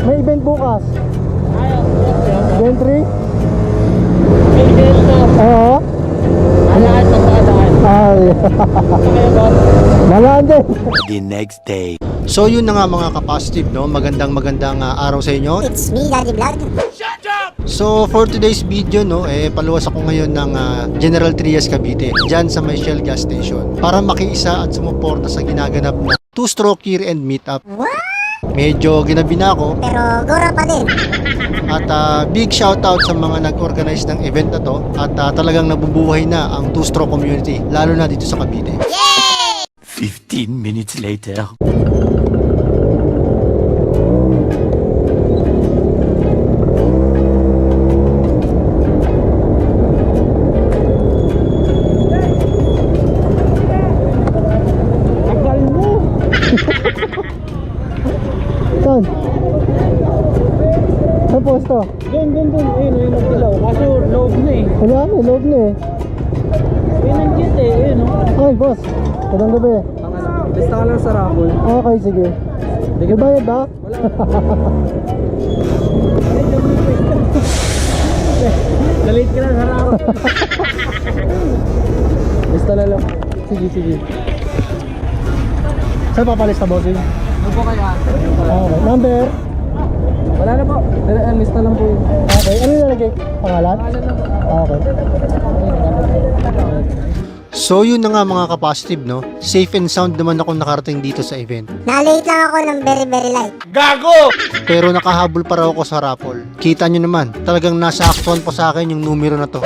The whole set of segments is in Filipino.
May event bukas. Gen 3? Oo. Alaan sa paadaan. Ay. Malaan din. The next day. So yun na nga mga ka-positive, no? Magandang araw sa inyo. It's me, Daddy Vlog. So for today's video, no, paluwas ako ngayon ng General Trias Cavite, dyan sa may Shell gas station, para makiisa at sumuporta sa ginaganap na 2-stroke year end meetup. Medyo ginabi na ako, Pero gora pa din. at big shoutout sa mga nag-organize ng event na to, at talagang nabubuhay na ang 2-stroke community, lalo na dito sa Cavite. 15 minutes later. Saan? Sa posto? Doon. Ayun, yung magdilaw. Kaso loob na eh. Wala na, loob na eh. Ayun ang jet eh. Ayun o. Ay, boss. Magandang gabi. Basta ka lang sa raffle. Okay, sige. May bayad ba? Nalit ka na sa raffle. Basta na lang. Sige. Saan papalis na, bossing? Ano po kaya? Okay. Number? Wala na po. Lista lang po yun. Okay. Ano yung nalagay? Pangalan? Okay. So yun na nga mga ka-positive, no? Safe and sound naman ako nakarating dito sa event. Na-late lang ako ng very light. Pero nakahabol pa raw ako sa raffle. Kita nyo naman, talagang nasa aktuan pa sa akin yung numero na to.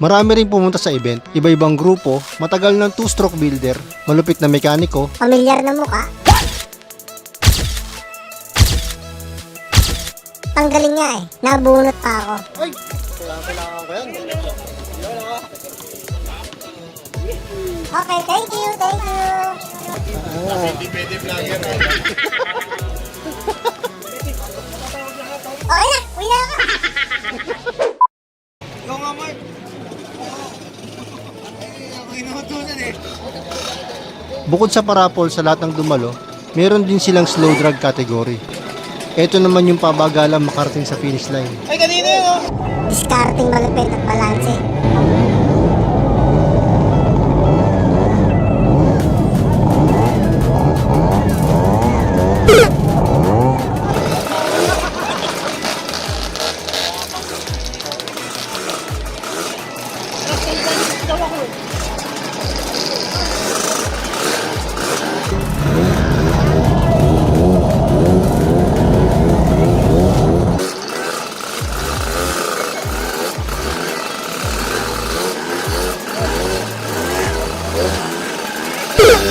Marami rin pumunta sa event, iba-ibang grupo, matagal ng 2-stroke builder, malupit na mekaniko, Pamilyar na mukha. Tanggalin nga eh. Nabunot pa ako. ay, kailangan ko yan. Okay, thank you. Okay na, uwi na ako. Bukod sa parapol sa lahat ng dumalo, meron din silang slow drag category. Ito naman yung pabagalang makarating sa finish line. Discarding malupit at balanse.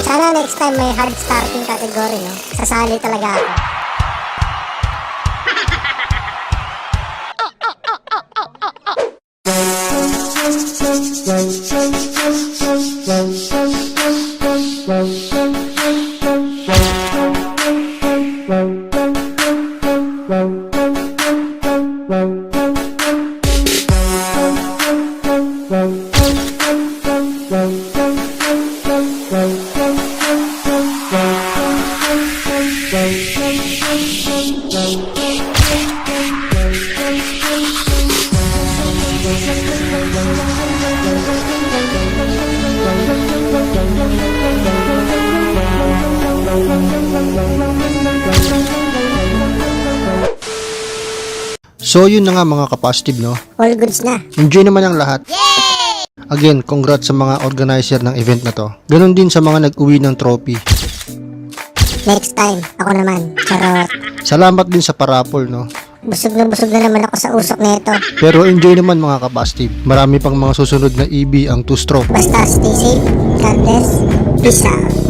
Sana next time may hard starting category, no? Sasali talaga ako. So yun na nga mga ka-positive, no? All goods na. Enjoy naman ang lahat. Again, congrats sa mga organizer ng event na to. Ganon din sa mga nag-uwi ng trophy. Next time, ako naman. Charot. Salamat din sa parapol, no? Busog na naman ako sa usok nito. Pero enjoy naman mga ka-positive. Marami pang mga susunod na EB ang 2-stroke. Basta stay safe. God bless. Peace out.